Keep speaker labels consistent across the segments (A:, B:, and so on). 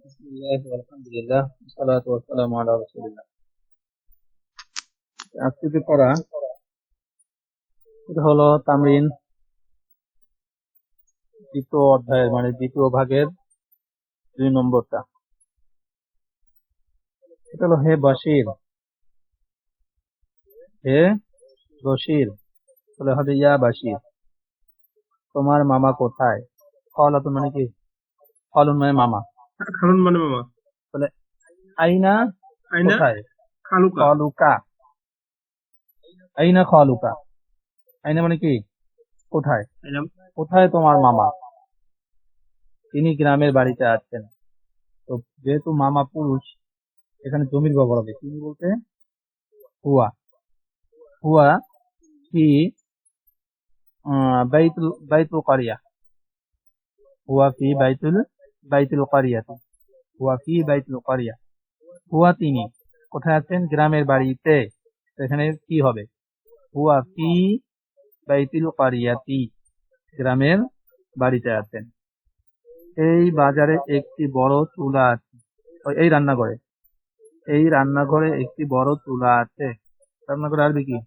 A: বিসমিল্লাহি আলহামদুলিল্লাহ ওয়াসসালাতু ওয়াসসালামু আলা রাসূলিল্লাহ। আজকে যে পড়া এটা হলো তামরিন দ্বিতীয় অধ্যায়ের মানে দ্বিতীয় ভাগের 2 নম্বরটা। এটা হলো হে বশির, হে বশির বলে হবে ইয়া বাশির, তোমার মামা কোথায়? কলাতুন মানে কি? কলুন মানে মামা,
B: খালুন মানে মামা।
A: বলে আইনা
B: আইনা
A: কোথায়?
B: খালুকা।
A: কলুকা, আইনা কলুকা, আইনা মানে কি? কোথায়?
B: আইনা
A: কোথায় তোমার মামা? তিনি গ্রামের বাড়িতে আছেন। তো যেহেতু মামা পুরুষ, এখানে জমির ব্যবহার হবে। তিনি বলতে হুয়া, হুয়া ফি বাইতুল কারিয়া, হুয়া ফি বাইতুল কারিয়াতি, হুয়া ফি বাইতুল কারিয়া, হুয়া তিনি কোথায় আছেন? গ্রামের বাড়িতে। তো এখানে কি হবে? হুয়া ফি বাইতুল কারিয়াতি, গ্রামের বাড়িতে আছেন। এই বাজারে একটি বড় চুলা আছে, এই রান্নাঘরে, এই রান্নাঘরে একটি বড় চুলা আছে। রান্নাঘরে আরবি কি?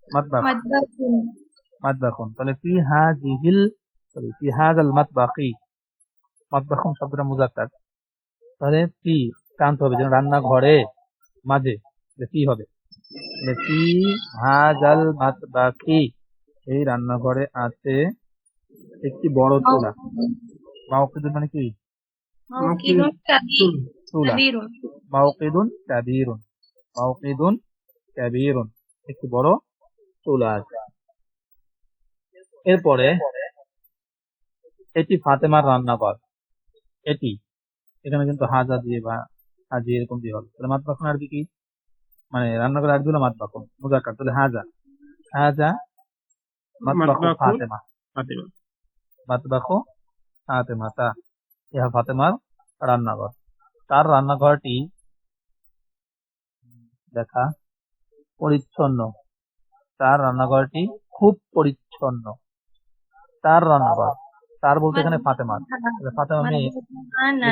A: মাতবাখ,
C: মাদবাখুন।
A: মাতবাখুন। তাহলে ফি হাযিহিল, ফি হাযাল মাতবাখি, মাতবাখুন শব্দটা মুযাক্কার। তাহলে ফি টানতে হবে, যেন রান্নাঘরে মাঝে ফি হবে। তাহলে ফি হাযাল মাতবাখি, এই রান্নাঘরে আছে একটি বড় চুলা। মাওকিদুন মানে কি?
C: মাওকিদুন
A: চুলা।
C: কাবীরুন।
A: মাওকিদুন কাবীরুন, মাওকিদুন কাবীরুন, একটি বড় চুলা আছে। এরপরে এটি ফাতেমার রান্নাঘর। এটি, এখানে কিন্তু হাজা দিয়ে বা হাজি এরকম দিয়ে হবে। তাহলে মাতবাখুন আরবি কি? মানে রান্নাঘর আরবি হলো মাতবাখুন মুযাক্কার। তাহলে হাজা, হাজা মাতবাখু ফাতেমা,
B: ফাতেমা।
A: মাতবাখু ফাতেমা, তা ইহা ফাতেমার রান্নাঘর। তার রান্নাঘরটি দেখা পরিচ্ছন্ন, তার রান্নাঘরটি খুব পরিচ্ছন্ন। তার রান্নাঘর, তার বলতে এখানে ফাতেমা, ফাতেমা মেয়ে,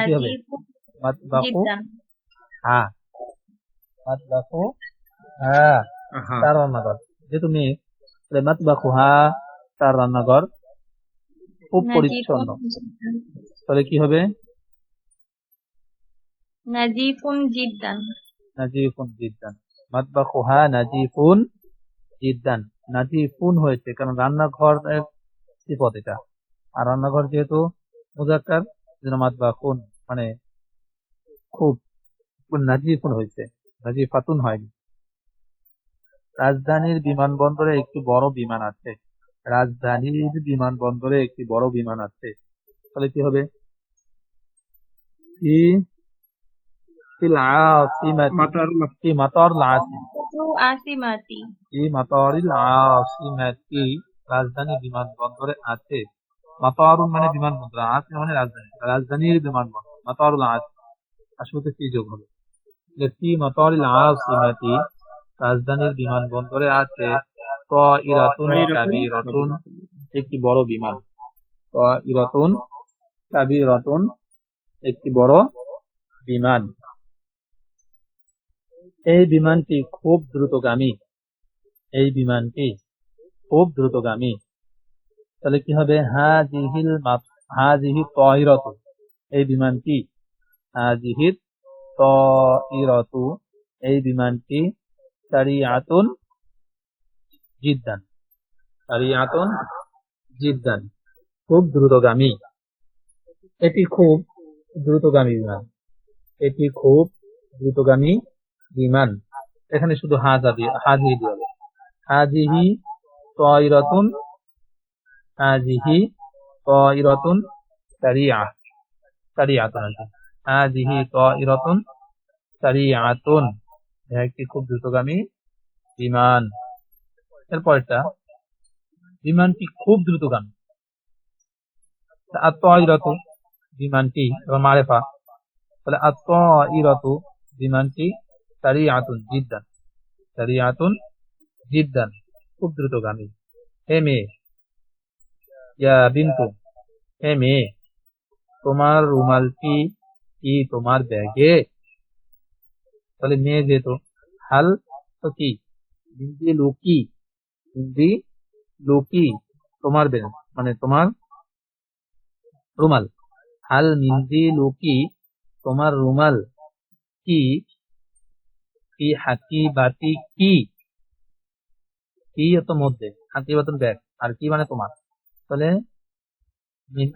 A: কি হবে? মাতবাখু হ্যাঁ, মাতবাখু হ্যাঁ, তার রান্নাঘর। যেহেতু মেয়ে, তাহলে মাতবাখু হ্যাঁ, তার রান্নাঘর খুব পরিচ্ছন্ন। তাহলে কি হবে?
C: নাজিফুন জিদ্দান।
A: নাজিফুন জিদ্দান, মাতবাখু হ্যাঁ নাজিফুন জিদ্দান। নাজিফুন হয়েছে কারণ রান্নাঘরের সিফত এটা, আর রান্নাঘর যেহেতু মুযাক্কার, যেন মাতবাখুন মানে খুব, নাজিফুন হয়েছে, নাজিফাতুন হয়নি। রাজধানীর বিমানবন্দরে একটি বড় বিমান আছে। রাজধানীর বিমানবন্দরে একটি বড় বিমান আছে। তাহলে কি হবে? ফি ফিল আসিমাতি, ফি মাতারিল
C: আসিমাতি।
A: ফি মাতারিল আসিমাতি, রাজধানী বিমানবন্দরে আছে। মাতারুন মানে বিমানবন্দর, আসিমা মানে রাজধানী, রাজধানীর বিমানবন্দর, মাতারুল আসিমা, আসলে কি যোগ হবে? ফি মাতারিল আসিমাতি, রাজধানীর বিমানবন্দরে আছে তাইরাতুন কাবীরাতুন, একটি বড় বিমান। তাইরাতুন কাবীরাতুন, একটি বড় বিমান। এই বিমানটি খুব দ্রুতগামী, এই বিমানটি খুব দ্রুতগামী। তাহলে কি হবে? হাজিহি তাইরাতু, এই বিমানটি, হাজিহি তাইরাতু, এই বিমানটি সারিআতুন জিদ্দান, সারিআতুন জিদ্দান, খুব দ্রুতগামী। এটি খুব দ্রুতগামী বিমান, এটি খুব দ্রুতগামী বিমান। এখানে শুধু হাজিহি দিয়ে হবে। হাজিহি তাইরাতুন, হাজিহি তাইরাতুন সারিআ, সারিআতুন আছে। হাজিহি তাইরাতুন সারিআতুন, একটি খুব দ্রুতগামী বিমান। এরপরটা, বিমানটি খুব দ্রুতগামী। আত-তাইরাতু, বিমানটি মারেফা, তাহলে আত-তাইরাতু, বিমানটি সারিআতুন জিদ্দান, সারিআতুন জিদ্দান, খুব দ্রুতগামী। হে মেয়ে, ইয়া বিন্তু, হে মেয়ে, তোমার রুমালটি কি তোমার ব্যাগে, তাহলে মেয়ে যেহেতু, হাল তো কি, মিন্দি লুকি, মিন্দি লুকি তোমার ব্যাগ মানে তোমার রুমাল, হাল মিন্দি লুকি তোমার রুমাল, কি কি হাকি বাতি কি, কি তো মধ্যে, হাকি বাতুন ব্যাগ, আর কি মানে তোমার, তাহলে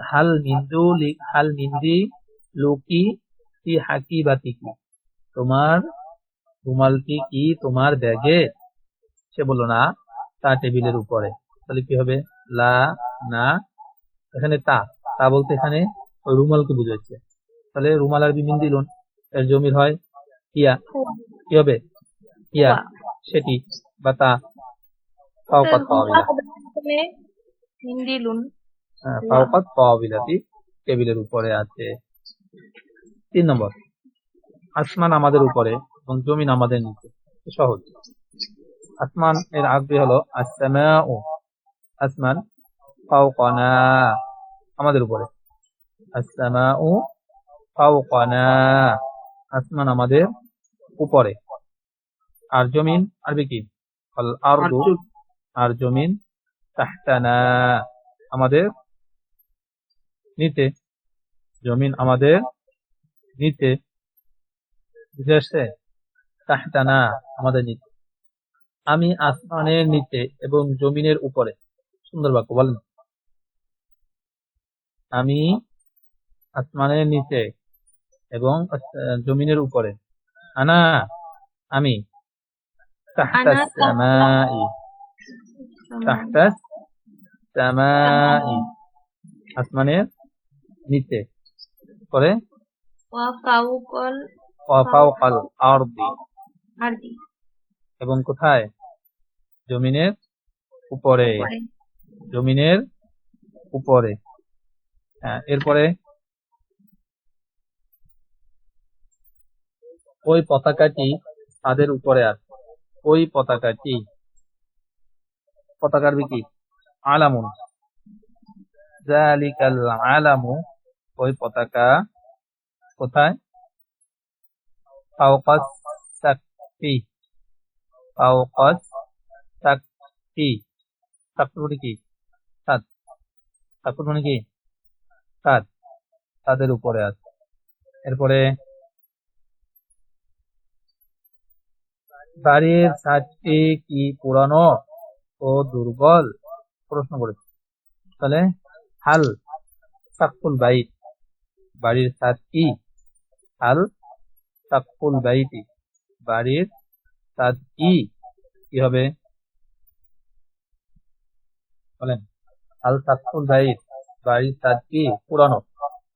A: হাল মিন্দি লুকি কি হাকি বাতি কি, তোমার রুমালটি কি তোমার ব্যাগে, সে বললো না, তা টেবিলের উপরে, তাহলে কি হবে, লা, না, এখানে তা, তা বলতে এখানে ওই রুমালকে বুঝাচ্ছে, তাহলে রুমাল আরবি মিন্দিলুন, এর জমির হয় কিয়া,
C: হুয়া
A: কি হবে, কিয়া,
C: হুয়া
A: সেটি, বা তা, ফাওকাত
C: হুয়া
A: তাওবিলা,
C: হবে আসলে হিন্দিলুন হুয়া।
A: ফাওকাত তাওবিলাতি, টেবিলের উপরে আছে। 3 নম্বর, আসমান আমাদের উপরে এবং জমিন আমাদের নিচে, সহজ। আসমান এর আরবি হলো আসসামাউ, আসমান, ফাওকানা আমাদের উপরে, আসসামাউ ফাওকানা, আসমান আমাদের উপরে, আর জমিন আরবি কি, আল আরদু,
B: আরজুল।
A: আর জমিন তাহতানা আমাদের নিচে, জমিন আমাদের নিচে, বুঝে আসছে, তাহতানা আমাদের নিচে, আমি আসমানের নিচে এবং জমিনের উপরে, সুন্দর বাক্য বলেন, আমি আসমানের নিচে এবং জমিনের উপরে, আনা আমি,
C: আনা
A: তাহতাস
C: তাহতা
A: সামাই,
C: সামান
A: তাহতাস
C: সামান
A: সামাই, আসমানের নিচে, পরে
C: ওয়া ফাউকল
A: ফাওকাল আরদি,
C: আরদি
A: এবং কোথায়, জমিনের উপরে,
C: উপরে।
A: জমিনের উপরে। হ্যাঁ, এরপরে ওই পতাকাটি তাদের উপরে আছে, ওই পতাকাটি, পতাকার কি, আলামুন, জালিকাল আলামু, ওই পতাকা কোথায়, ফাওকাস সাকফি, ফাওকাস সাকফি, সাকফি মানে কি, ছাদ, সাকফি মানে কি, ছাদ, তাদের উপরে আছে। এরপরে বাড়ির ছাদটি কি পুরানো ও দুর্বল, প্রশ্ন করেছে, তাহলে হাল সাকফুল বাইত, বাড়ির ছাদ কি, হাল সাকফুল বাইতি, বাড়ির ছাদ কি, কি হবে বলেন, হাল সাকফুল বাইত, বাড়ির ছাদ কি পুরানো,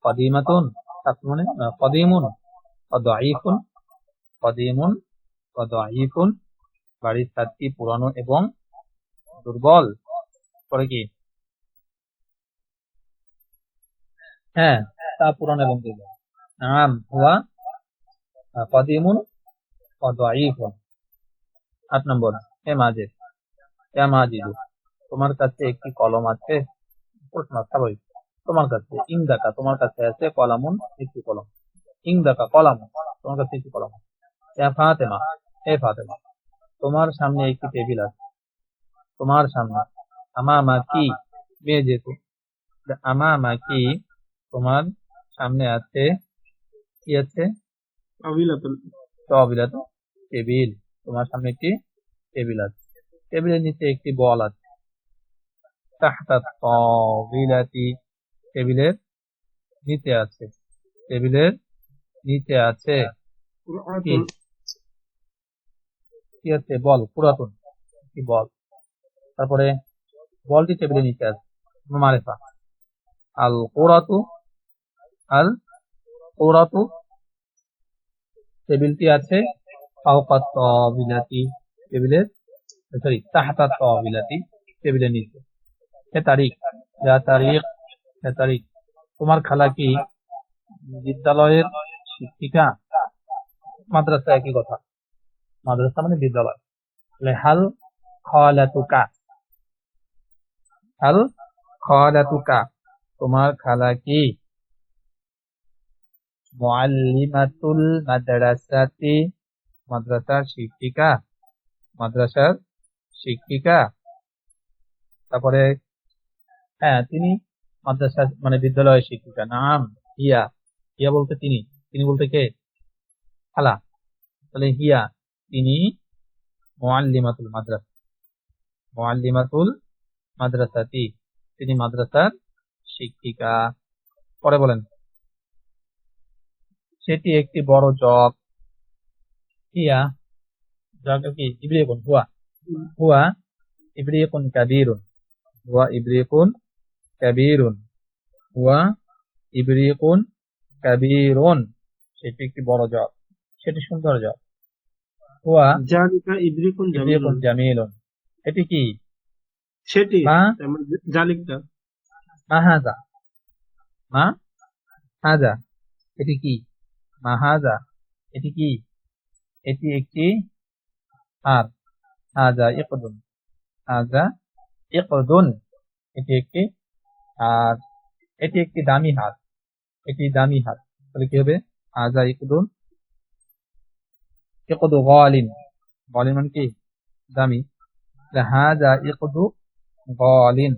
A: কদিমাতুন, সাকফুল মানে কদিমুন, অদাইফুন, কদিমুন অদাইফুন, বাড়ির ছাদ কি পুরানো এবং দুর্বল, পরে কি, হ্যাঁ, তা পুরানো এবং দুর্বল, নাম হুয়া কদিমুন অদাইফুন। 8 নম্বর, হে মাজেদ, হে মাজিদু, তোমার কাছে একটি কলম আছে, প্রশ্ন স্বাভাবিক, তোমার কাছে, ইংদাকা তোমার কাছে আছে, কলামুন একটি কলম, ইংদাকা কলাম, তোমার কাছে একটি কলম আছে, হে ফাতেমা, হে ফাতেমা, তোমার সামনে একটি টেবিল আছে, তোমার সামনে, আমামা কি, মেয়ে যেহেতু, আমামা কি তোমার সামনে আছে, কি আছে,
B: আবিলাতুল।
A: তবিলাত, টেবিল, তোমার সামনে একটি টেবিল আছে, টেবিলের নিচে একটি বল আছে, তাহতা তাবিলাতি, টেবিলের নিচে আছে, টেবিলের নিচে আছে কি,
B: কুরআতুন।
A: কি আছে, বল, পুরাতন কি বল, তারপরে বলটি টেবিলের নিচে আছে, মারেফা, আল কোরাতু, আল কোরাতু, টেবিলটি আছে, ফাওকাত তাবিলাতি, টেবিলের, সরি তাহতা তাবিলাতি, টেবিলের নিচে, হে তারিক, যা তারিক, হে তারিক, তোমার খালা কি বিদ্যালয়ের শিক্ষিকা, মাদ্রাসা একই কথা, মাদ্রাসা মানে বিদ্যালয়, তাহলে হাল খালাতুকা, হাল খালাতুকা তোমার খালা কি, মুআল্লিমাতুল মাদ্রাসাতি, মাদ্রাসার শিক্ষিকা, মাদ্রাসার শিক্ষিকা। তারপরে হ্যাঁ তিনি মাদ্রাসা মানে বিদ্যালয়ের শিক্ষিকা। নাম হিয়া, হিয়া বলতে তিনি, তিনি বলতে কে? খালা। তাহলে হিয়া তিনি মুআল্লিমাতুল মাদ্রাসা, মুআল্লিমাতুল মাদ্রাসাতি তিনি মাদ্রাসার শিক্ষিকা। পরে বলেন সেটি একটি বড় জগ। হিয়া জগ কি? ইবরিকুন, হুয়া, হুয়া ইবরিকুন কাবীরুন, হুয়া ইবরিকুন কাবীরুন, হুয়া ইবরিকুন কাবীরুন। সেটি একটি বড় জগ, সেটি সুন্দর জগ। হুয়া
B: জালিকা ইবরিকুন
A: ইবরিকুন
B: জামিলুন।
A: জামিলুন, এটি কি?
B: সেটি
A: মা
B: তার মানে জালিকটা
A: মা হাজা, মা হাজা এটি কি? মা হাজা এটি কি? এটি একটি হার। হাজা ইকদুন, হাজা ইকদুন এটি একটি হার, এটি একটি দামি হার, এটি দামি হার। তাহলে কি হবে? হাজা ইকদুন, ইকদু গালিন, গালিন মানে কি? দামি। তাহলে হাজা ইকদু গালিন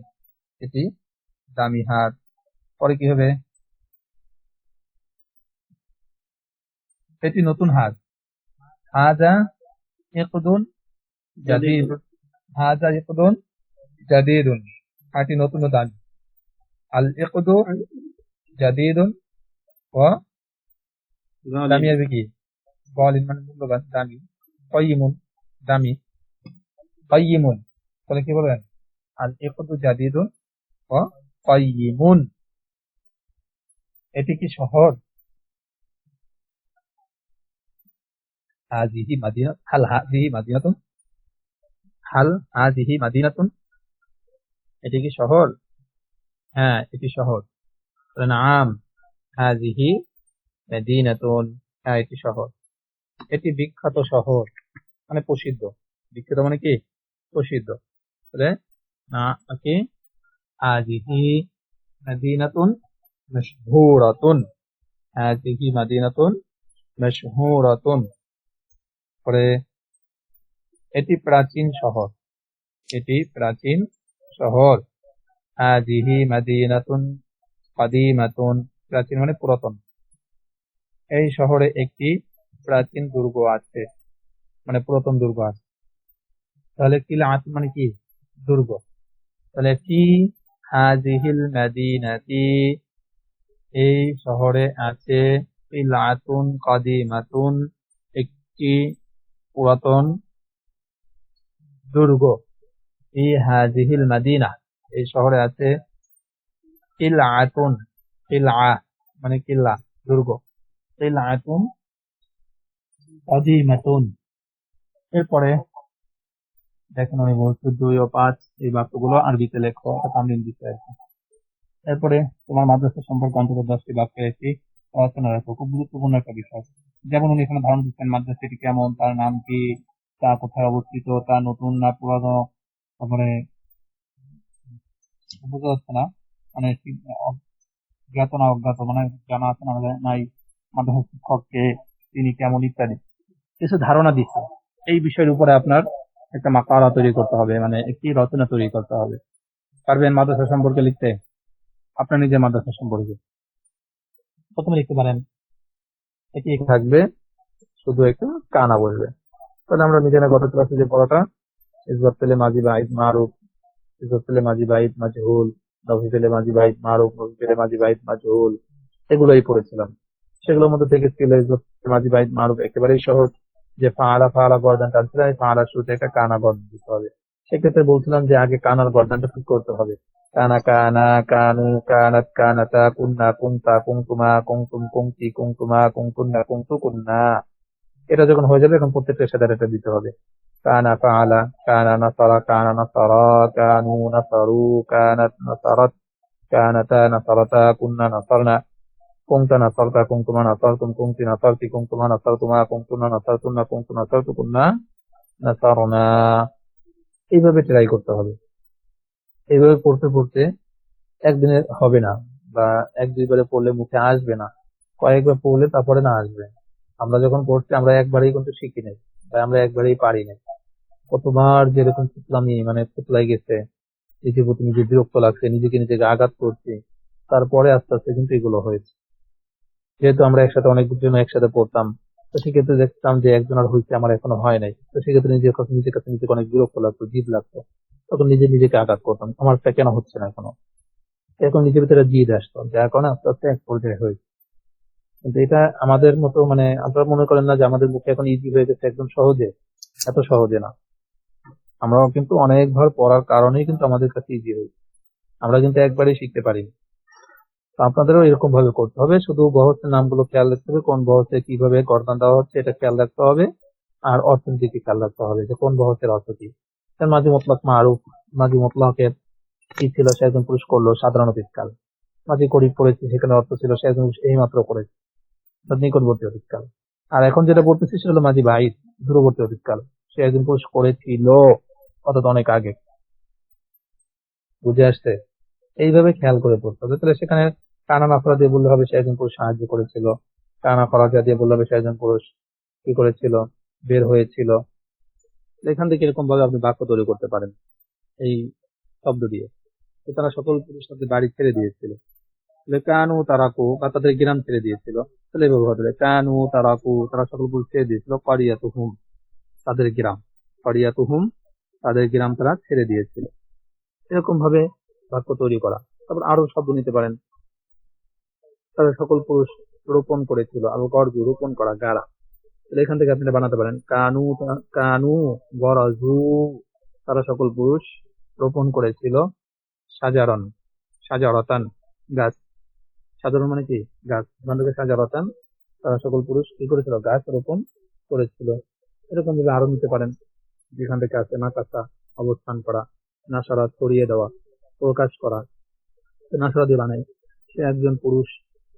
A: এটি দামি হার। পরে কি হবে? এটি নতুন হার। হাজা ইকদুন জাদিদ,
B: জাদিদুন।
A: হাজা ইকদুন জাদিদুন, হারটি নতুন ও দামি। আল ইকদু জাদিদুন ও দামি
B: গালিন।
A: হবে কি? গালিন মানে মূল্যবান, দামি। কাইয়িমুন দামি, কাইয়িমুন। তাহলে কি বলবেন? আল ইকদু জাদিদুন ও কাইয়িমুন। এটি কি শহর? হাজিহি মাদিনা, হাল হাজিহি মাদিনাতুন, হাল হাজিহি মাদিনাতুন, এটি কি শহর? হ্যাঁ এটি শহর। তাহলে নাম হাজিহি মাদিনাতুন, হ্যাঁ এটি শহর, এটি বিখ্যাত শহর মানে প্রসিদ্ধ। বিখ্যাত মানে কি? প্রসিদ্ধ। তাহলে না কি? হাজিহি মাদিনাতুন মাশহুরাতুন, হাজিহি মাদিনাতুন মাশহুরাতুন। পরে এটি প্রাচীন শহর, এটি প্রাচীন শহর। হাজিহি মাদিনাতুন কাদিমাতুন, প্রাচীন মানে পুরাতন। এই শহরে একটি প্রাচীন দুর্গ আছে, মানে পুরাতন দুর্গ আছে। তাহলে কিলাআত মানে কি? দুর্গ। তাহলে ফি হাজিহিল মাদিনাতি, এই শহরে আছে কিলাআতুন কাদিমাতুন, একটি পুরাতন দুর্গ। ফি হাজিহিল মাদিনা, এই শহরে আছে কিলাআতুন, কিলআ মানে কিল্লা, দুর্গ। কিলাআতুন কাদিমাতুন। এরপরে দেখেন আমি বলছি 2 ও 5 এই বাক্যগুলো আরবিতে লেখো, তামরিন দিতে আর কি। এরপরে তোমার মাদ্রাসা সম্পর্কে অন্তত 10টি বাক্যে একটি আলোচনা রাখো, খুব গুরুত্বপূর্ণ একটা বিষয়। যেমন উনি এখানে ধারণা দিচ্ছেন মাদ্রাসাটি কেমন, তার নাম কি, তা কোথায় অবস্থিত, তা নতুন না পুরানো। তারপরে বোঝা যাচ্ছে না মানে জ্ঞাত না অজ্ঞাত, মানে জানা আছে না নাই, মাদ্রাসা শিক্ষককে, তিনি কেমন ইত্যাদি কিছু ধারণা দিচ্ছে। এই বিষয়ের উপরে আপনার একটা মাকালা তৈরি করতে হবে, মানে একটি রচনা তৈরি করতে হবে। পারবেন মাদ্রাসা সম্পর্কে লিখতে? আপনার নিজের মাদ্রাসা সম্পর্কে প্রথমে লিখতে পারেন। এটি থাকবে, শুধু একটা কানা বসবে। তাহলে আমরা নিজেরা গত ক্লাসে যে পড়াটা, ইসবাত পেলে মাজি বাইদ মারুফ, ইসবাত পেলে মাজি বাইদ মাজহুল, নফি পেলে মাজি বাইদ মারুফ, নফি পেলে মাজি বাইদ মাজহুল, এগুলোই পড়েছিলাম। সেগুলোর মধ্যে থেকে ছিল ইসবাত পেলে মাজি বাইদ মারুফ একেবারেই সহজ, যে ফাআলা ফাআলা গর্দান টানছিলাম, এই ফাআলার শুরুতে একটা কানা গর্দান দিতে হবে। সেক্ষেত্রে বলছিলাম যে আগে কানার গর্দানটা ঠিক করতে হবে। কানা কানা, কানু কানাত, কানাতা, কুন্না কুনতা, কুনতুমা কুনতুম, কুনতি কুনতুমা, কুনতুন্না কুনতু কুন্না। এটা যখন হয়ে যাবে এখন প্রত্যেকটা সাথে এটা দিতে হবে। কানা ফাআলা, কানা নাসারা, কানা নাসারা, কানু নাসারু, কানাত নাসারাত, কানাতা নাসারাতা, কুন্না নাসারনা, কুনতা নাসারতা, কুনতুমা নাসারতুম, কুনতি নাসারতি, কুনতুমা নাসারতুমা, কুনতুন্না নাসারতুন্না, কুনতু নাসারতু, কুন্না নাসারনা। এইভাবে ট্রাই করতে হবে। এইভাবে পড়তে পড়তে একদিনে হবে না, বা 1-2 বারে পড়লে মুখে আসবে না। কয়েকবার পড়লে তারপরে না আসবে। আমরা যখন পড়ছি আমরা একবারেই কিন্তু শিখি নাই, বা আমরা একবারেই পারি নাই। কতবার যেরকম ফুতলামি মানে ফুতলাই গেছে, নিজের প্রতি নিজে বিরক্ত লাগছে, নিজেকে আঘাত করছি, তারপরে আস্তে আস্তে কিন্তু এগুলো হয়েছে। যেহেতু আমরা একসাথে অনেকজন একসাথে পড়তাম, তো সেক্ষেত্রে দেখতাম যে একজন আর হয়েছে, আমার এখনো হয় নাই, তো সেক্ষেত্রে নিজের কাছে অনেক বিরক্ত লাগতো, জিদ লাগতো। তখন নিজেকে আঘাত করতাম, আমারটা কেন হচ্ছে না এখনো। এখন নিজের ভিতরে জিদ আসতো, যার কারণে আস্তে আস্তে এক পর্যায়ে হয়েছে। কিন্তু এটা আমাদের মতো মানে আপনারা মনে করেন না যে আমাদের মুখে এখন ইজি হয়ে গেছে একদম সহজে, এত সহজে না। আমরাও কিন্তু অনেকবার পড়ার কারণেই কিন্তু আমাদের কাছে ইজি হয়েছে, আমরা কিন্তু একবারেই শিখতে পারিনি। তো আপনাদেরও এরকম ভাবে করতে হবে, শুধু বহসের নামগুলো খেয়াল রাখতে হবে, কোন বহসে কিভাবে গর্দান দেওয়া হচ্ছে এটা খেয়াল রাখতে হবে। আর অর্থের দিকে খেয়াল রাখতে হবে যে কোন বহসের অর্থ কি। মাঝি মতলক মারুফ, মাঝি মতলকের কি ছিল, সে একজন পুরুষ করলো সাধারণ অতীতকাল। মাঝি করিব পড়েছি, সেখানে অর্থ ছিল সে একজন পুরুষ এই মাত্র করেছে, অর্থাৎ নিকটবর্তী অতীতকাল। আর এখন যেটা বলতেছি সেটা হলো মাঝি বাইর, দূরবর্তী অতীতকাল, সে একজন পুরুষ করেছিল, অর্থাৎ অনেক আগে। বুঝে আসছে? এইভাবে খেয়াল করে পড়তে হবে। তাহলে সেখানে কানা নাফরা দিয়ে বললে হবে সে একজন পুরুষ সাহায্য করেছিল, কানা ফরাজা দিয়ে বললে হবে সে একজন পুরুষ কি করেছিল, বের হয়েছিল। এখান থেকে এরকম ভাবে আপনি বাক্য তৈরি করতে পারেন এই শব্দ দিয়ে। তো তারা সকল পুরুষ তাদের বাড়ি ছেড়ে দিয়েছিল, তাহলে কানু তারাকু, বা তাদের গ্রাম ছেড়ে দিয়েছিল। তাহলে এভাবে হবে কানু তারাকু, তারা সকল পুরুষ ছেড়ে দিয়েছিল কারিয়াতুহুম, তাদের গ্রাম। কারিয়াতুহুম, তাদের গ্রাম তারা ছেড়ে দিয়েছিল। এরকম ভাবে বাক্য তৈরি করা। তারপর আরো শব্দ নিতে পারেন, তাদের সকল পুরুষ রোপণ করেছিল, আল গর্জু, রোপণ করা, গাড়া। তাহলে এখান থেকে আপনি বানাতে পারেন কানু, কানু গরাজু, তারা সকল পুরুষ রোপণ করেছিল সাজারন, সাজারতান, গাছ। সাধারণ মানে কি গাছ, ওখান থেকে সাজারতান, তারা সকল পুরুষ কি করেছিল, গাছ রোপণ করেছিল। এরকম ভাবে আরো নিতে পারেন, যেখান থেকে আছে নাকাসা, অবস্থান করা, নাসারা, ছড়িয়ে দেওয়া, প্রকাশ করা। নাসারা দিয়ে বানাই, সে একজন পুরুষ,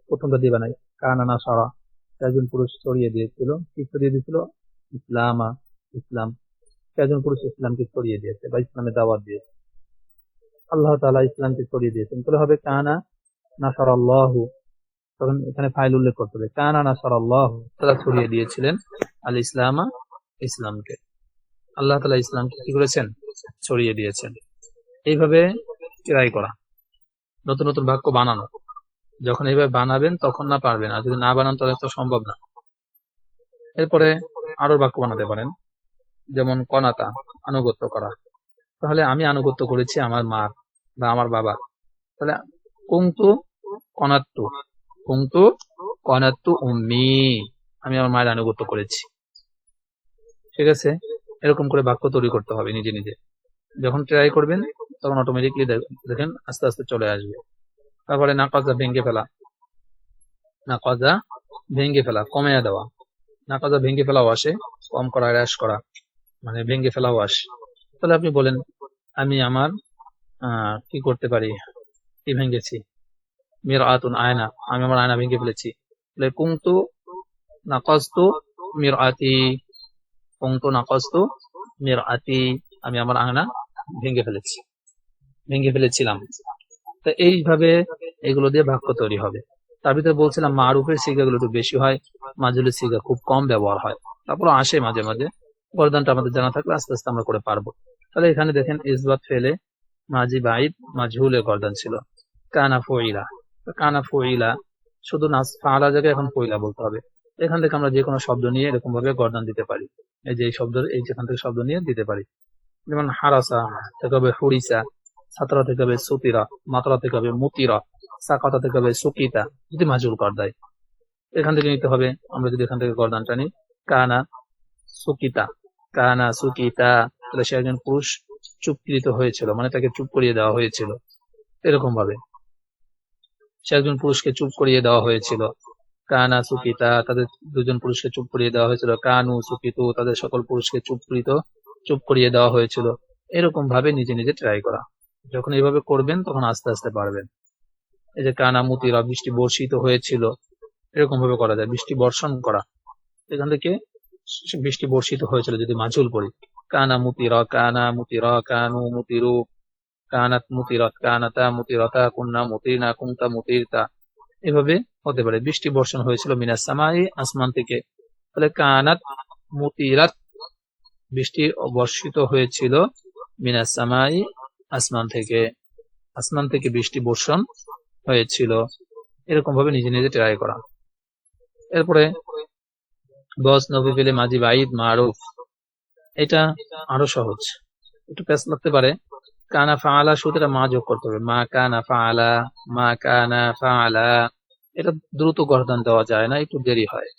A: প্রথমটা দিয়ে বানাই কানা নাসারা, সে একজন পুরুষ ছড়িয়ে দিয়েছিল, কি ছড়িয়ে দিয়েছিল, ইসলামা, ইসলাম। সে একজন পুরুষ ইসলামকে ছড়িয়ে দিয়েছে বা ইসলামে দাওয়াত দিয়েছে, আল্লাহ তাআলা ইসলামকে ছড়িয়ে দিয়েছেন। তাহলে হবে কানা নাসারাল্লাহু, তখন এখানে ফাইল উল্লেখ করতে হবে কানা নাসারাল্লাহু, তারা ছড়িয়ে দিয়েছিলেন আল ইসলামা, ইসলামকে। আল্লাহ তাআলা ইসলামকে কি করেছেন, ছড়িয়ে দিয়েছেন। এইভাবে ট্রাই করা, নতুন নতুন বাক্য বানানো। যখন এইভাবে বানাবেন তখন না পারবেন, আর যদি না বানান তাহলে তো সম্ভব না। এরপরে আরো বাক্য বানাতে পারেন, যেমন কনাতা, আনুগত্য করা। তাহলে আমি আনুগত্য করেছি আমার মা বা আমার বাবা, তাহলে কুনতু কনাত্তু, কুনতু কনাত্তু উম্মি, আমি আমার মায়ের আনুগত্য করেছি। ঠিক আছে? এরকম করে বাক্য তৈরি করতে হবে নিজে নিজে। যখন ট্রাই করবেন তখন অটোমেটিকলি দেখেন আস্তে আস্তে চলে আসবে। তারপরে নাকাজা, ভেঙে ফেলা, নাকাজা ভেঙে ফেলা, কমে দেওয়া। নাকাজা ভেঙে ফেলাও আসে, কম করা, হ্রাস করা, মানে ভেঙে ফেলাও আসে। তাহলে আপনি বলেন আমি আমার কি করতে পারি, কি ভেঙেছি, মিরআতুন, আয়না, আমি আমার আয়না ভেঙে ফেলেছি। তাহলে কুনতু নাকাজতু মিরআতি, কুনতু নাকাজতু মিরআতি, আমি আমার আয়না ভেঙে ফেলেছি, ভেঙে ফেলেছিলাম। তো এইভাবে এগুলো দিয়ে বাক্য তৈরি হবে। তার ভিতরে বলছিলাম মারুফের সিগাগুলো একটু বেশি হয়, মাজুলের সিগা খুব কম ব্যবহার হয়, তারপর আসে মাঝে মাঝে। গর্দানটা আমাদের জানা থাকলে আস্তে আস্তে আমরা করে পারবো। তাহলে এখানে দেখেন ইসবাত ফেলে মাজি বাইদ মাজহুলের গর্দান ছিল কানা ফুইলা। কানা ফুইলা, শুধু নাস ফাআলা জায়গায় এখন ফুইলা বলতে হবে। এখান থেকে আমরা যে কোনো শব্দ নিয়ে এরকম ভাবে গর্দান দিতে পারি। এই যে এই শব্দ, এই যেখান থেকে শব্দ নিয়ে দিতে পারি। যেমন হারাসা থেকে হবে হুরিসা, সাতরা থেকে হবে সুতিরা, মাতরা থেকে হবে মুতিরা, সাকাতা থেকে হবে সুকিতা, যদি মাজুল কর দেয়। এখান থেকে নিতে হবে, আমরা যদি এখান থেকে গর্দানটা নিই কানা সুকিতা, কানা সুকিতা, তাহলে সে একজন পুরুষ চুপকৃত হয়েছিল, মানে তাকে চুপ করিয়ে দেওয়া হয়েছিল। এরকম ভাবে সে একজন পুরুষকে চুপ করিয়ে দেওয়া হয়েছিল। কানা সুকিতা, তাদের দুজন পুরুষকে চুপ করিয়ে দেওয়া হয়েছিল। কানু সুকিতু, তাদের সকল পুরুষকে চুপ করিয়ে দেওয়া হয়েছিল। এরকম ভাবে নিজে নিজে ট্রাই করা। যখন এইভাবে করবেন তখন আস্তে আস্তে পারবেন। এই যে কানা মুতিরা, বৃষ্টি বর্ষিত হয়েছিল, এরকম ভাবে করা যায়। বৃষ্টি বর্ষণ করা, এখান থেকে বৃষ্টি বর্ষিত হয়েছিল যদি মাজুল পড়ি কানা মুতিরা, কানা মুতিরা, কানু মুতিরু, কানাত মুতিরাত, কানাতা মুতিরাতা, কুন্না মুতিরনা, কুনতা মুতিরতা। এভাবে হতে পারে। বৃষ্টি বর্ষণ হয়েছিল মিনাস সামাই, আসমান থেকে। তাহলে কানাত মুতিরাত, বৃষ্টি বর্ষিত হয়েছিল মিনাস সামাই, আসমান থেকে। আসমান থেকে বৃষ্টি বর্ষণ হয়েছিল। এরকম ভাবে নিজে নিজে ট্রাই করা। এরপরে বস নবী পেলে মাজি বাইদ মারুফ, এটা আরো সহজ, একটু প্যাচ লাগতে পারে। কানা ফাআলা, সুতরাং মা যোগ করতে হবে, মা কানা ফাআলা, মা কানা ফাআলা। এটা দ্রুত গর্দান দেওয়া যায় না, একটু দেরি হয়,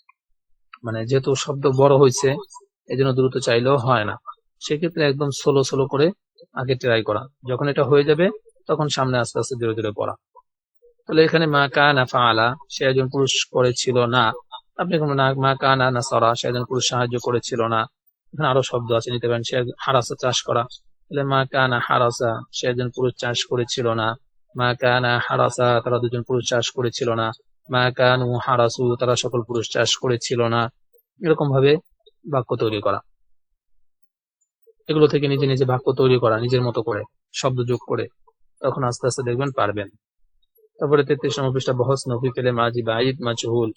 A: মানে যেহেতু শব্দ বড় হয়েছে এই জন্য দ্রুত চাইলেও হয় না। সেক্ষেত্রে একদম স্লো স্লো করে আগে ট্রাই করা, যখন এটা হয়ে যাবে তখন সামনে আস্তে আস্তে ধীরে ধীরে পড়া। তাহলে এখানে মা কানা ফাআলা, সে একজন পুরুষ করেছিল না। আপনি এখন মা কানা নাসারা, সে একজন পুরুষ সাহায্য করেছিল না। এখানে আরো শব্দ আছে, নিতে পারেন। সে হারাসা, চাষ করা, তাহলে মা কানা হারাসা, সে একজন পুরুষ চাষ করেছিল না। মা কানা হারাসা, তারা দুজন পুরুষ চাষ করেছিল না। মা কানু হারাসু, তারা সকল পুরুষ চাষ করেছিল না। এরকম ভাবে বাক্য তৈরি করা। এগুলো থেকে নিজে নিজে বাক্য তৈরি করা, নিজের মতো করে শব্দ যোগ করে, তখন আস্তে আস্তে দেখবেন পারবেন। তারপরে 33 নম্বর পৃষ্ঠা, বহস নফি পেলে মাজি বাইদ মাজহুল,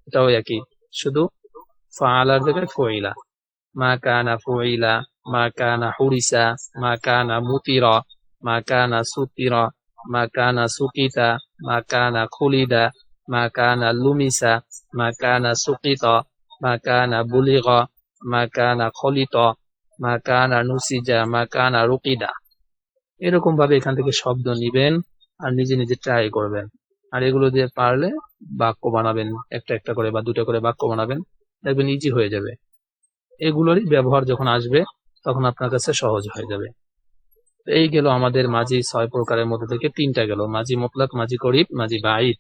A: এটাও একই, শুধু ফাআলার জায়গায় ফুইলা। মা কানা ফুইলা, মা কানা হুরিসা, মা কানা মুতিরা, মা কানা সুতিরা, মা কানা সুকিতা, মা কানা খুলিদা, মা কানা লুমিসা, মা কানা সুকিতা, মা কানা বুলিগা, মা কানা খলিতা, মা কানা নুসিজা, মা কানা রুকিদা। এরকম ভাবে এখান থেকে শব্দ নিবেন আর নিজে নিজে ট্রাই করবেন। আর এগুলো দিয়ে পারলে বাক্য বানাবেন, একটা একটা করে বা দুটো করে বাক্য বানাবেন, দেখবেন ইজি হয়ে যাবে। এগুলোরই ব্যবহার যখন আসবে তখন আপনার কাছে সহজ হয়ে যাবে। এই গেল আমাদের মাঝি 6 প্রকারের মধ্যে থেকে 3টা গেল, মাঝি মুতলাক, মাঝি করিব, মাঝি বাইদ।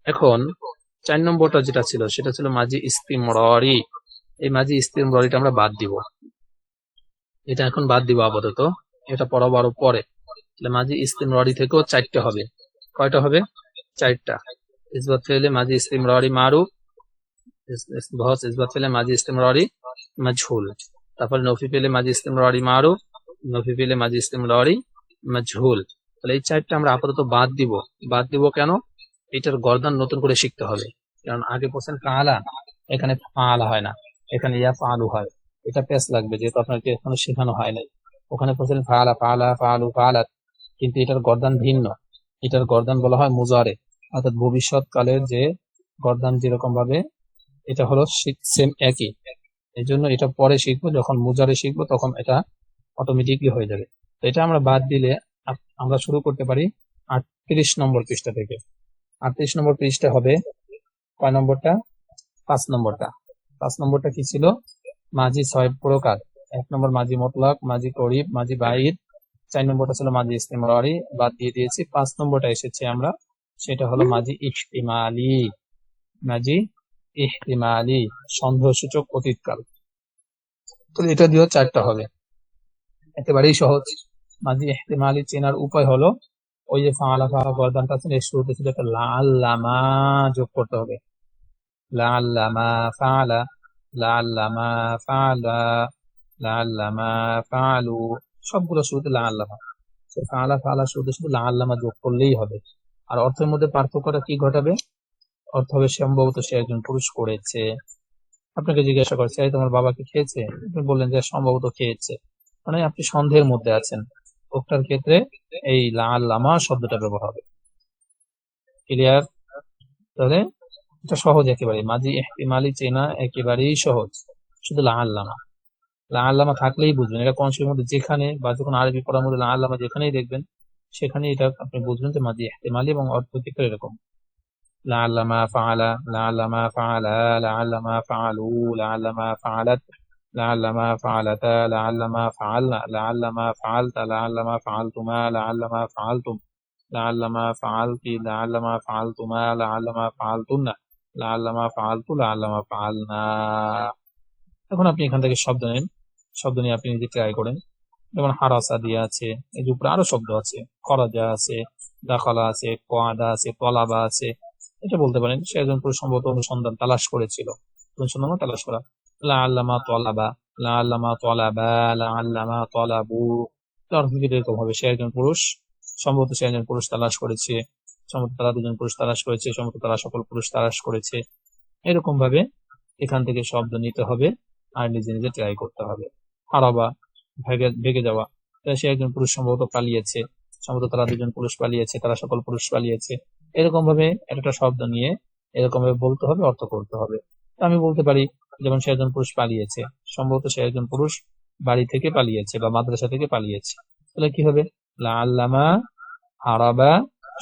A: এখন 4 নম্বরটা যেটা ছিল সেটা ছিল মাঝি ইস্তিমরারি। এই মাঝি ইস্তিমরারিটা আমরা বাদ দিব, এটা এখন বাদ দিব আপাতত, এটা পড়াবো আরো পরে। তাহলে মাঝি ইস্তিমরারি থেকেও 4টে হবে। কয়টা হবে? 4টা। ইসবাত ফেলে মাঝি ইস্তিমরারি মারুফ, বহস ইসবাত ফেলে মাঝি ইস্তিমরারি মাজহুল। তারপরে নফি পেলে মাঝি ইস্তিমরারি মারুফ, নফি পেলে মাঝি ইস্তিমরারি মাজহুল। তাহলে এই 4টা আমরা আপাতত বাদ দিব। বাদ দিব কেন? এটার গর্দান নতুন করে শিখতে হবে, কারণ আগে পড়ছেন ফাআলা, এখানে ফাআলা হয় না, এখানে ইয়া ফাআলু হয়। এটা পেস লাগবে, যেহেতু আপনাকে এখনো শেখানো হয় নাই। ওখানে পড়ছেন ফাআলা, ফাআলা, ফাআলু, ফাআলাত, কিন্তু এটার গর্দান ভিন্ন। এটার গর্দান বলা হয় মুজারে, অর্থাৎ ভবিষ্যৎকালের যে গর্দান যেরকম ভাবে, এটা হলো সেম একই। এই জন্য এটা পরে শিখবো, যখন মুজারে শিখবো তখন এটা অটোমেটিকলি হয়ে যাবে। তো এটা আমরা বাদ দিলে আমরা শুরু করতে পারি 38 নম্বর পৃষ্ঠা থেকে। 38 নম্বর পৃষ্ঠা হবে কয় নম্বরটা? 5 নম্বরটা। 5 নম্বরটা কি ছিল? মাঝি 6 প্রকার। 1 নম্বর মাঝি মুতলাক, মাঝি করিব, মাঝি বাইদ। 4 নম্বরটা ছিল মাঝি ইস্তিমরারি, বাদ দিয়ে দিয়েছি। 5 নম্বরটা এসেছে আমরা, সেটা হলো মাঝি ইহতিমালি। মাঝি ইহতিমালি, সন্দেহসূচক অতীতকাল। তো এটা দিয়েও 4টা হবে, একেবারেই সহজ। মাঝি ইহতিমালি চেনার উপায় হলো ওই যে ফাআলা ফাআলা গর্দানটা আছে, এর শুরুতে ছিল একটা লাআল্লামা যোগ করতে হবে। লাআল্লামা ফাআলা, লাআল্লামা ফাআলা, লাআল্লামা ফাআলু, সবগুলো শুরুতে লাআল্লামা। ফাআলা ফাআলা শুরুতে শুধু লাআল্লামা যোগ করলেই হবে। আর অর্থের মধ্যে পার্থক্যটা কি ঘটাবে? অর্থ হবে সম্ভবত সে একজন পুরুষ করেছে। আপনাকে জিজ্ঞাসা করছে, এই তোমার বাবাকে খেয়েছে? আপনি বললেন যে সম্ভবত খেয়েছে, মানে আপনি সন্দেহের মধ্যে আছেন। উক্তার ক্ষেত্রে এই লাআল্লামা শব্দটা ব্যবহার হবে। ক্লিয়ার? তাহলে এটা সহজ একেবারে, মাঝি ইহতিমালি চেনা একেবারেই সহজ, শুধু লাআল্লামা। লাআল্লামা থাকলেই বুঝবেন। এটা কোরআন শরীফের মধ্যে যেখানে বা যখন আরবি পড়ার মধ্যে লাআল্লামা যেখানেই দেখবেন, সেখানে এটা আপনি বুঝবেন যে মাঝি ইহতিমালি, এবং অর্থ ক্ষেত্রে এরকম লাআল্লামা ফাআলা, লাআল্লামা ফাআলা, লাআল্লামা ফাআলু, লাআল্লামা ফাআলাত, লাআল্লামা ফাআলাতা, লাআল্লামা ফাআলনা, লাআল্লামা ফাআলতা, লাআল্লামা ফাআলতুমা, লাআল্লামা ফাআলতুম, লাআল্লামা ফাআলতি, লাআল্লামা ফাআলতুমা, লাআল্লামা ফাআলতুন্না, লাআল্লামা ফাআলতু, লাআল্লামা ফাআলনা। এখন আপনি এখান থেকে শব্দ নেন, শব্দ নিয়ে আপনি নিজে ট্রাই করেন। যেমন হারাসা দিয়ে আছে, এর উপরে আরো শব্দ আছে, খরাজা আছে, দাখালা আছে, কোয়াদা আছে, তলাবা আছে। এটা বলতে পারেন সে একজন পুরুষ সম্ভবত অনুসন্ধান তালাশ করেছিল, অনুসন্ধান তালাশ করা। লাআল্লামা তলাবা, লাআল্লামা তলাবা, লাআল্লামা তলাবু, এরকম হবে সে একজন পুরুষ, সম্ভবত সে একজন পুরুষ তালাশ করেছে। সমস্ত তারা দুজন পুরুষ তালাশ করেছে, সমস্ত তারা সকল পুরুষ তালাশ করেছে। এরকম ভাবে এখান থেকে শব্দ নিতে হবে আর নিজে নিজে ট্রাই করতে হবে। হারাবা ভেগে যাওয়া, সে একজন পুরুষ সম্ভবত পালিয়েছে, সম্ভবত তারা দুজন পুরুষ পালিয়েছে, তারা সকল পুরুষ পালিয়েছে। এরকম ভাবে একটা শব্দ নিয়ে এরকম ভাবে বলতে হবে, অর্থ করতে হবে। তো আমি বলতে পারি যেমন সে একজন পুরুষ পালিয়েছে, সম্ভবত সে একজন পুরুষ বাড়ি থেকে পালিয়েছে বা মাদ্রাসা থেকে পালিয়েছে। তাহলে কি হবে? লাআল্লামা হারাবা,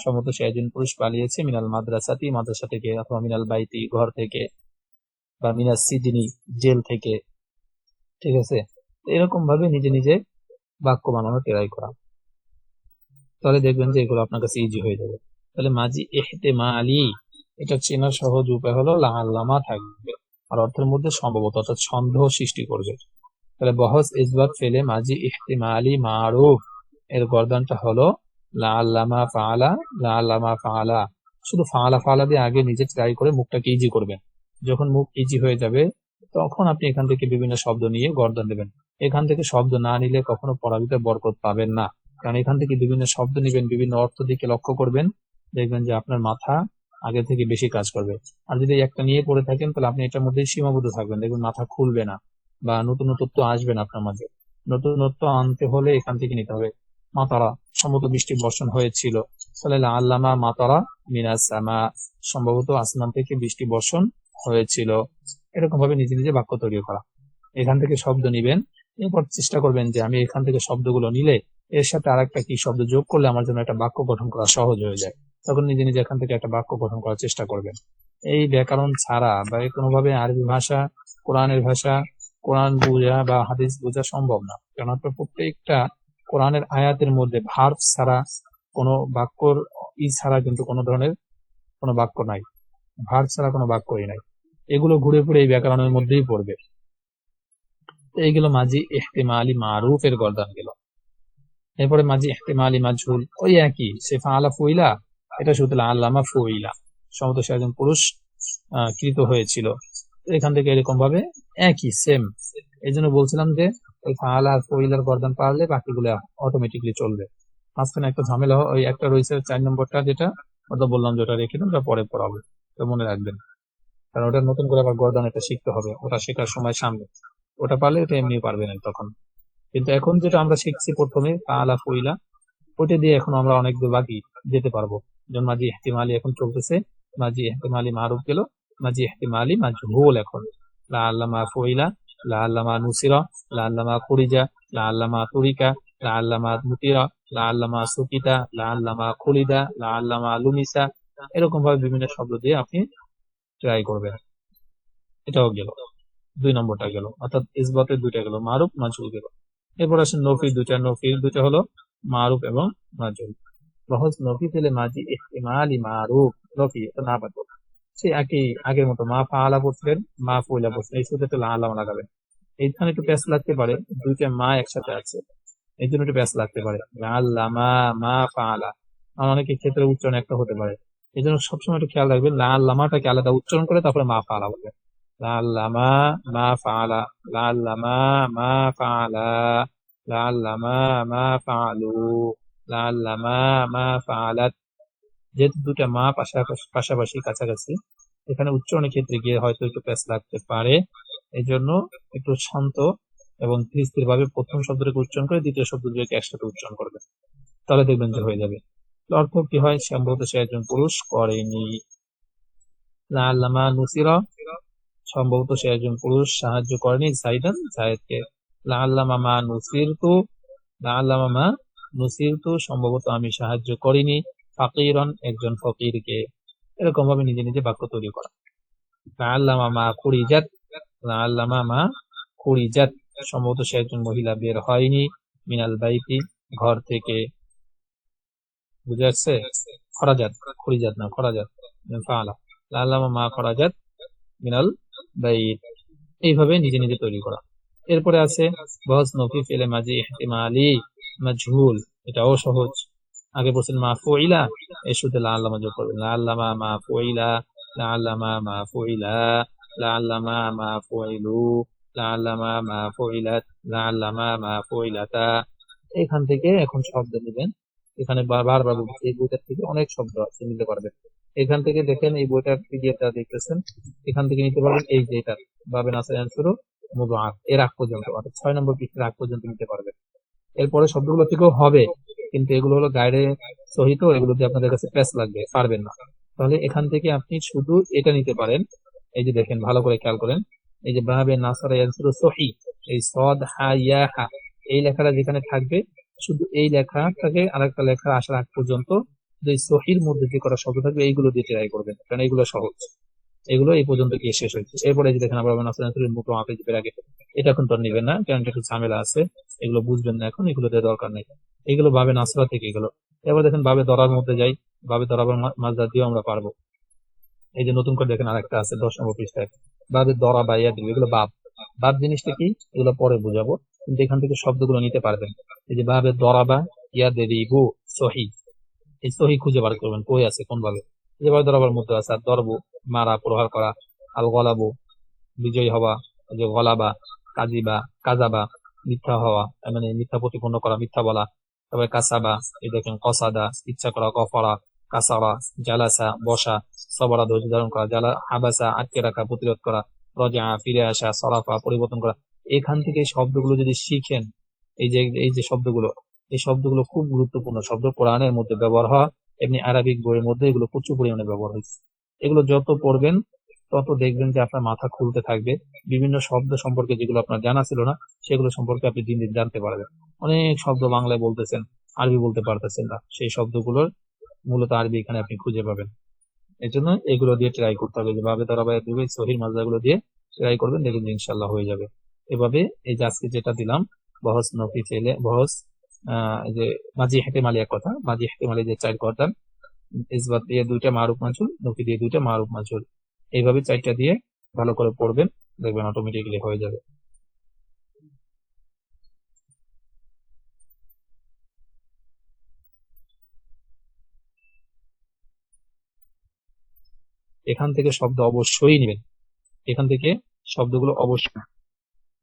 A: সম্ভবত সে একজন পুরুষ পালিয়েছে মিনাল মাদ্রাসাতি, মাদ্রাসা থেকে, অথবা মিনাল বাইতি, ঘর থেকে, বা মিনাস সিজনি, জেল থেকে। ঠিক আছে, এরকম ভাবে নিজে নিজে বাক্য বানানো ট্রাই করা, তাহলে দেখবেন যে এগুলো আপনার কাছে ইজি হয়ে যাবে। তাহলে মাজি ইহতেমালি, এটা চেনার সহজ উপায় হলো লাআল্লামা থাকবে আর অর্থের মধ্যে সম্ভবত, অর্থাৎ সন্দেহ সৃষ্টি করবে। তাহলে বহস ইসবাত ফেলে মাজি ইহতেমালি মারুফ, এর গর্দানটা হলো লাআল্লামা ফাআলা, লাআল্লামা ফাআলা। শুধু ফাআলা ফাআলা দিয়ে আগে নিজে ট্রাই করে মুখটাকে ইজি করবেন। যখন মুখ ইজি হয়ে যাবে তখন আপনি এখান থেকে বিভিন্ন শব্দ নিয়ে গর্দান দেবেন। এখান থেকে শব্দ না নিলে কখনো পড়াবিতে বরকত পাবেন না, কারণ এখান থেকে বিভিন্ন শব্দ নিবেন, বিভিন্ন অর্থ দিকে লক্ষ্য করবেন, দেখবেন যে আপনার মাথা আগে থেকে বেশি কাজ করবে। আর যদি একটা নিয়ে পড়ে থাকেন তাহলে আপনি এটার মধ্যে সীমাবদ্ধ থাকবেন, দেখবেন মাথা খুলবে না বা নতুনত্ব আসবে না আপনার মাঝে। নতুনত্ব আনতে হলে এখান থেকে নিতে হবে। মাতারা, সম্ভবত বৃষ্টি বর্ষণ হয়েছিল, তাহলে আল্লামা মাতারা মিনাস সামা, সম্ভবত আসমান থেকে বৃষ্টি বর্ষণ হয়েছিল। এরকম ভাবে নিজে নিজে বাক্য তৈরি করা। এখান থেকে শব্দ নিবেন, এরপর চেষ্টা করবেন যে আমি এখান থেকে শব্দগুলো নিলে এর সাথে আরেকটা কি শব্দ যোগ করলে আমার জন্য একটা বাক্য গঠন করা সহজ হয়ে যায়। তখন নিজে নিজে এখান থেকে একটা বাক্য গঠন করার চেষ্টা করবেন। এই ব্যাকরণ ছাড়া বা কোনোভাবে আরবি ভাষা, কোরআনের ভাষা, কোরআন বোঝা বা হাদিস বোঝা সম্ভব না, কারণ আপনার প্রত্যেকটা কোরআনের আয়াতের মধ্যে ভার্ব ছাড়া কোনো বাক্যর ছাড়া কিন্তু কোনো ধরনের কোনো বাক্য নাই, ভার্ব ছাড়া কোনো বাক্যই নাই। এগুলো ঘুরে ফিরে এই ব্যাকরণের মধ্যেই পড়বে। তো এইগুলো মাজি ইহতিমালি মারুফ এর গর্দান গেল। এরপরে মাজি ইহতিমালি মাজহুল, ওই একই, সে ফাআলা ফুইলা, এটা শুধু আল্লামা ফুইলা, সম্ভবত সে একজন পুরুষ কৃত হয়েছিল। এখান থেকে এরকম ভাবে একই সেম। এই জন্য বলছিলাম যে ওই ফাআলা আর ফুইলার গর্দান পারলে বাকিগুলো অটোমেটিকলি চলবে। মাঝখানে একটা ঝামেলা ওই একটা রয়েছে 4 নম্বরটা, যেটা ওটা বললাম যে ওটা রেখে দেন, ওটা পরে পড়াবো, তো মনে রাখবেন, কারণ ওটা নতুন করে আবার গর্দান এটা শিখতে হবে, ওটা শেখার সময় সামনে। ওটা পারলে এটা এমনি পারবেন তখন। কিন্তু এখন যেটা আমরা শিখছি প্রথমে ফাআলা ফুইলা, ওইটা দিয়ে এখন আমরা অনেক দূর বাকি যেতে পারবো। যেমন মাজি ইহতিমালি এখন চলতেছে, মাজি ইহতিমালি মারুফ গেল, মাজি ইহতিমালি মাজহুল এখন। লাআল্লামা ফুইলা, লাআল্লামা নুসিরা, লাআল্লামা খুরিজা, লাআল্লামা তুরিকা, লাআল্লামা মুতিরা, লাআল্লামা সুকিতা, লাআল্লামা খুলিদা, লাআল্লামা লুমিসা। এরকম ভাবে বিভিন্ন শব্দ দিয়ে আপনি ট্রাই করবেন। এটাও গেল, 2 নম্বরটা গেল, অর্থাৎ ইসবাতের 2টা গেল, মারুফ মাজহুল গেল। এরপর আসেন নফির 2টা, নফির 2টা হলো মারুফ এবং মাজহুল। সহজ নফি পেলে মাজি ইহতিমালি মারুফ, নফি এটা না পারবো, সে একই আগের মতো মা ফাআলা পড়ছিলেন, মা ফুইলা পড়ছিলেন, এই শুধু আল্লাহ লাগাবেন। এইখানে একটু প্যাস লাগতে পারে, 2টা মা একসাথে আছে, এই জন্য একটু প্যাস লাগতে পারে। আল্লামা মা ফাআলা, অনেকের ক্ষেত্রে উচ্চারণ একটা হতে পারে, এই জন্য সবসময় একটু খেয়াল রাখবেন লামাটাকে আলাদা উচ্চারণ করে তারপরে মা ফাআলা বলবেন। লাআল্লামা মা ফাআলা, লাআল্লামা মা ফাআলা, লাআল্লামা মা ফাআলু, লাআল্লামা মা ফাআলাত। যেহেতু 2টা মা পাশাপাশি কাছাকাছি, এখানে উচ্চারণের ক্ষেত্রে গিয়ে হয়তো একটু প্যাচ লাগতে পারে। এই জন্য একটু শান্ত এবং ধীর স্থির ভাবে প্রথম শব্দটাকে উচ্চারণ করে দ্বিতীয় শব্দটাকে একসাথে উচ্চারণ করবে, তাহলে দেখবেন যে হয়ে যাবে। অর্থ কি হয়? সম্ভবত সে একজন পুরুষ করেনি। লাআল্লামা নুসিরা, সম্ভবত সে একজন পুরুষ সাহায্য করেনি জাইদান, জায়েদকে। লাআল্লামা মা নুসিরতু, লাআল্লামা মা নুসিরতু, সম্ভবত আমি সাহায্য করিনি ফাকিরান, একজন ফকিরকে। এরকম ভাবে নিজে নিজে বাক্য তৈরি করা। লাআল্লামা মা খুরিজাত, লাআল্লামা মা খুরিজাত, সম্ভবত সে একজন মহিলা বের হয়নি মিনাল বাইতি, ঘর থেকে। বুঝে আসছে? খরাজাত, খুরিজাত না, খরাজাত ফাআলা, লাআল্লামা মা খরাজাত মিনাল বাইত। এইভাবে নিজে নিজে তৈরি করা। এরপরে আছে বহস নফি ফেলে মাজি ইহতিমালি মাজহুল, এটাও সহজ। আগে বলছেন মা ফুইলা, এর সাথে লাআল্লামা যোগ করবেন, লাআল্লামা মা ফুইলা, লাআল্লামা মা ফুইলা, লাআল্লামা মা ফুইলু, লাআল্লামা মা ফুইলাত, লাআল্লামা মা ফুইলাতা। এখান থেকে এখন শব্দ নেবেন, এখানে বারবার বলছি, এই বইটার থেকে অনেক শব্দ আছে নিতে পারবেন। এখান থেকে দেখেন এই বইটার পিডিএফটা দেখতেছেন, এখান থেকে নিতে পারবেন। এই যে এটা বাবে নাসের অ্যান্সারও মুদাআফ এর আগ পর্যন্ত, অর্থাৎ 6 নম্বর পৃষ্ঠার আগ পর্যন্ত নিতে পারবেন। এরপরে শব্দগুলো থেকেও হবে, কিন্তু এগুলো হলো গাইডে সহিত, এগুলো দিয়ে আপনাদের কাছে প্যাচ লাগবে, পারবেন না। তাহলে এখান থেকে আপনি শুধু এটা নিতে পারেন। এই যে দেখেন, ভালো করে খেয়াল করেন, এই যে বাবে নাসার ইয়ানসুরু সহি, এই সদ হা ইয়া হা, এই লেখাটা যেখানে থাকবে, শুধু এই লেখাটাকে আরেকটা লেখা আসার আগ পর্যন্ত যে সহির মধ্যে যে করা শব্দ থাকবে এইগুলো দিয়ে ট্রাই করবেন, কারণ এগুলো সহজ। এগুলো এই পর্যন্ত গিয়ে শেষ হয়েছে। এরপরে যে দেখেন আবার নাসরের মতো আপনি যে আগে, এটা এখন তো আর নেবেন না, কারণ এটা একটু ঝামেলা আছে, এগুলো বুঝবেন না এখন, এগুলো দিয়ে দরকার নেই। এগুলো বাবে নাসরা থেকে এগুলো। এবার দেখেন বাবে দরার মধ্যে যাই, বাবে দরাবার মাজদার দিয়েও আমরা পারবো। এই যে নতুন করে দেখেন আরেকটা আছে 10 নম্বর পৃষ্ঠায়, বাবে দরা বা ইয়া দিবে, এগুলো বাপ। বাপ জিনিসটা কি এগুলো পরে বুঝাবো, কিন্তু এখান থেকে শব্দগুলো নিতে পারবেন। এই যে বাবে দরাবা ইয়া দেরিবু সহি, এই সহি খুঁজে বার করবেন কই আছে কোন ভাবে। যেভাবে দরাবার মধ্যে আছে, আর দরবু মারা প্রহার করা, আল গলাবু বিজয়ী হওয়া, যে গলাবা কাজিবা কাজাবা মিথ্যা হওয়া, মানে মিথ্যা প্রতিপন্ন করা, মিথ্যা বলা। তবে কাসাবা, এই দেখেন কসাদা ইচ্ছা করা, কফরা কাসারা, জালাসা বসা, সবরা ধৈর্য ধারণ করা, জালা হাবাসা আটকে রাখা, প্রতিরোধ করা, রজা ফিরে আসা, সরাফা পরিবর্তন করা। এখান থেকে এই শব্দগুলো যদি শিখেন, এই যে শব্দগুলো, এই শব্দগুলো খুব গুরুত্বপূর্ণ শব্দ, কোরআনের মধ্যে ব্যবহার হয়, এমনি আরবিক বইয়ের মধ্যে এগুলো প্রচুর পরিমাণে ব্যবহার হয়েছে। এগুলো যত পড়বেন তত দেখবেন যে আপনার মাথা খুলতে থাকবে, বিভিন্ন শব্দ সম্পর্কে যেগুলো আপনার জানা ছিল না সেগুলো সম্পর্কে আপনি দিন দিন জানতে পারবেন। অনেক শব্দ বাংলায় বলতেছেন, আরবি বলতে পারতেছেন না, সেই শব্দগুলোর মূলত আরবি এখানে আপনি খুঁজে পাবেন। এই জন্য এগুলো দিয়ে ট্রাই করতে হবে, যেভাবে তারাবায় দিবে সহির মাজদাগুলো দিয়ে ট্রাই করবেন, দেখবেন যে ইনশাল্লাহ হয়ে যাবে। এভাবে এই যে আজকে যেটা দিলাম বহস নফি ফেলে বহস, এই যে মাঝি হেতেমালিয়া কথা, মাঝি হেতেমালি যে 4 কথা, ইসবাত দিয়ে 2টা মারুফ মাজহুল, নফি দিয়ে 2টা মারুফ মাজহুল, এইভাবে 4টা দিয়ে ভালো করে পড়বেন, দেখবেন অটোমেটিক্যালি হয়ে যাবে। এখান থেকে শব্দ অবশ্যই নেবেন, এখান থেকে শব্দগুলো অবশ্যই,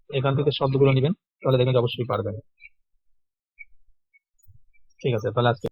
A: এখান থেকে শব্দগুলো নেবেন, তাহলে দেখবেন যে অবশ্যই পারবেন। ঠিক আছে, তাহলে আজকে